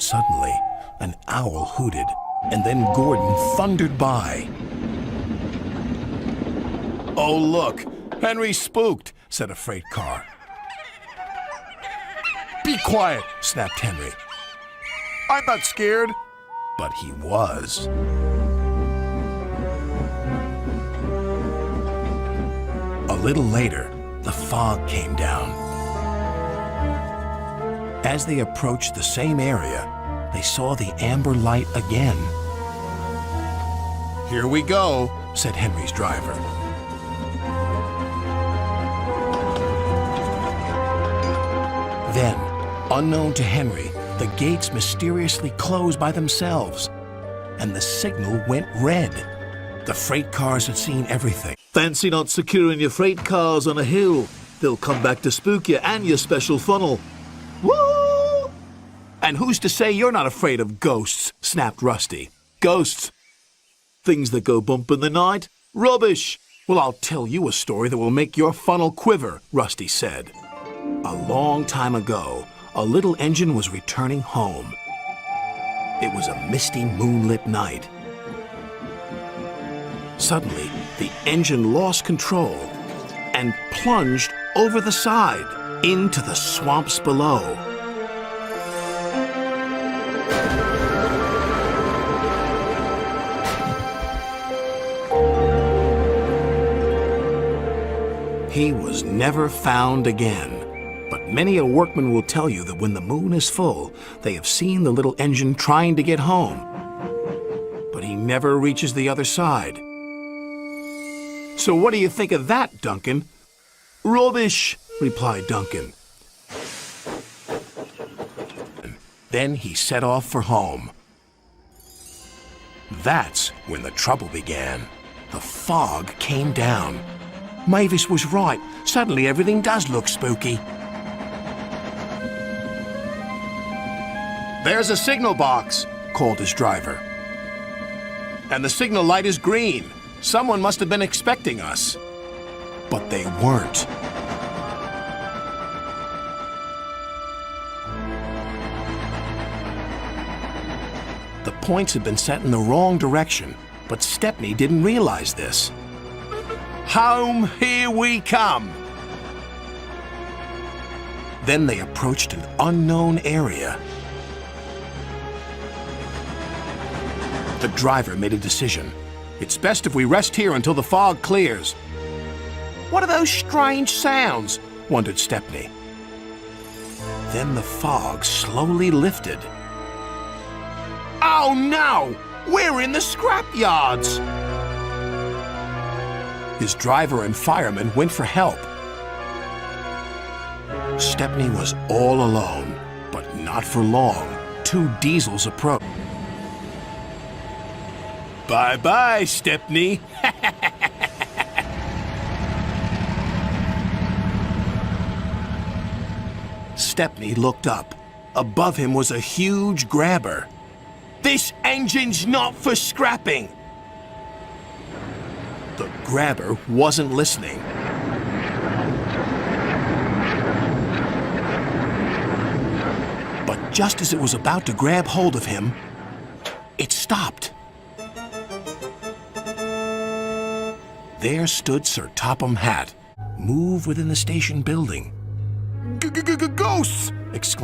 Suddenly, an owl hooted, and then Gordon thundered by. "Oh, look! Henry's spooked," said a freight car. "Be quiet," snapped Henry. "I'm not scared." But he was. A little later, the fog came down. As they approached the same area, they saw the amber light again. "Here we go," said Henry's driver. Then, unknown to Henry, the gates mysteriously closed by themselves, and the signal went red. The freight cars had seen everything. Fancy not securing your freight cars on a hill. They'll come back to spook you and your special funnel. Woo! "And who's to say you're not afraid of ghosts?" snapped Rusty. "Ghosts? Things that go bump in the night? Rubbish! Well, I'll tell you a story that will make your funnel quiver," Rusty said. A long time ago, a little engine was returning home. It was a misty, moonlit night. Suddenly, the engine lost control and plunged over the side into the swamps below. He was never found again. But many a workman will tell you that when the moon is full, they have seen the little engine trying to get home. But he never reaches the other side. So what do you think of that, Duncan? "Rubbish," replied Duncan. Then he set off for home. That's when the trouble began. The fog came down. Mavis was right. Suddenly everything does look spooky. "There's a signal box," called his driver. "And the signal light is green. Someone must have been expecting us." But they weren't. The points had been set in the wrong direction, but Stepney didn't realize this. "Home, here we come!" Then they approached an unknown area. The driver made a decision. "It's best if we rest here until the fog clears." "What are those strange sounds?" wondered Stepney. Then the fog slowly lifted. "Oh no! We're in the scrap yards!" His driver and fireman went for help. Stepney was all alone, but not for long. 2 diesels approached. "Bye-bye, Stepney." Stepney looked up. Above him was a huge grabber. "This engine's not for scrapping." The grabber wasn't listening. But just as it was about to grab hold of him, it stopped. There stood Sir Topham Hatt, moved within the station building. "Ghosts!" exclaimed